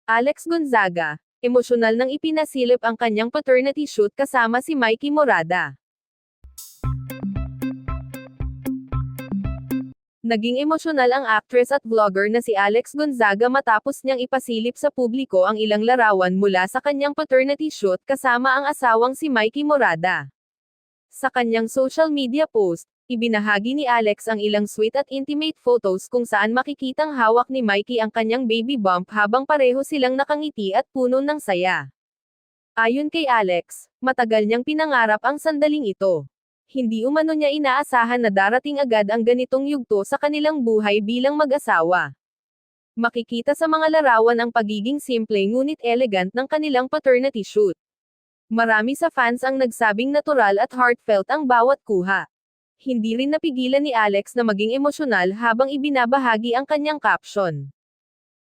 Alex Gonzaga, emosyonal nang ipinasilip ang kanyang paternity shoot kasama si Mikey Morada. Naging emosyonal ang actress at vlogger na si Alex Gonzaga matapos niyang ipasilip sa publiko ang ilang larawan mula sa kanyang paternity shoot kasama ang asawang si Mikey Morada. Sa kanyang social media post, ibinahagi ni Alex ang ilang sweet at intimate photos kung saan makikitang hawak ni Mikey ang kanyang baby bump habang pareho silang nakangiti at puno ng saya. Ayon kay Alex, matagal niyang pinangarap ang sandaling ito. Hindi umano niya inaasahan na darating agad ang ganitong yugto sa kanilang buhay bilang mag-asawa. Makikita sa mga larawan ang pagiging simple ngunit elegant ng kanilang paternity shoot. Marami sa fans ang nagsabing natural at heartfelt ang bawat kuha. Hindi rin napigilan ni Alex na maging emosyonal habang ibinabahagi ang kanyang caption.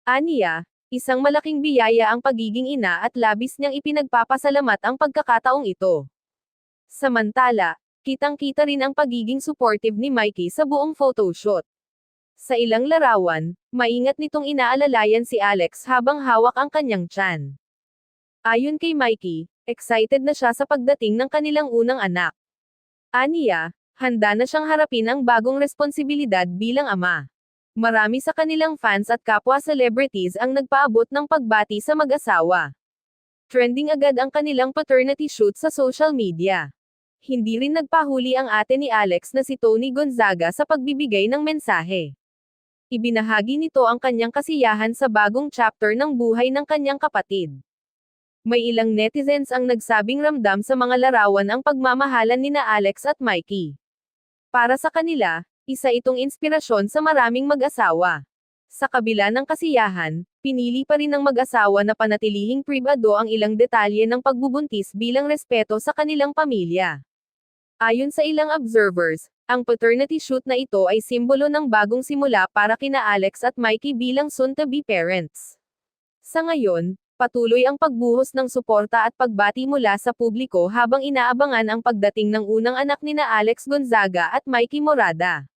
Aniya, isang malaking biyaya ang pagiging ina at labis niyang ipinagpapasalamat ang pagkakataong ito. Samantala, kitang-kita rin ang pagiging supportive ni Mikey sa buong photoshoot. Sa ilang larawan, maingat nitong inaalalayan si Alex habang hawak ang kanyang tiyan. Ayon kay Mikey, excited na siya sa pagdating ng kanilang unang anak. Aniya, handa na siyang harapin ang bagong responsibilidad bilang ama. Marami sa kanilang fans at kapwa celebrities ang nagpaabot ng pagbati sa mag-asawa. Trending agad ang kanilang paternity shoot sa social media. Hindi rin nagpahuli ang ate ni Alex na si Tony Gonzaga sa pagbibigay ng mensahe. Ibinahagi nito ang kanyang kasiyahan sa bagong chapter ng buhay ng kanyang kapatid. May ilang netizens ang nagsabing ramdam sa mga larawan ang pagmamahalan nina Alex at Mikey. Para sa kanila, isa itong inspirasyon sa maraming mag-asawa. Sa kabila ng kasiyahan, pinili pa rin ng mag-asawa na panatilihing pribado ang ilang detalye ng pagbubuntis bilang respeto sa kanilang pamilya. Ayon sa ilang observers, ang paternity shoot na ito ay simbolo ng bagong simula para kina Alex at Mikey bilang soon-to-be parents. Sa ngayon, patuloy ang pagbuhos ng suporta at pagbati mula sa publiko habang inaabangan ang pagdating ng unang anak nina Alex Gonzaga at Mikey Morada.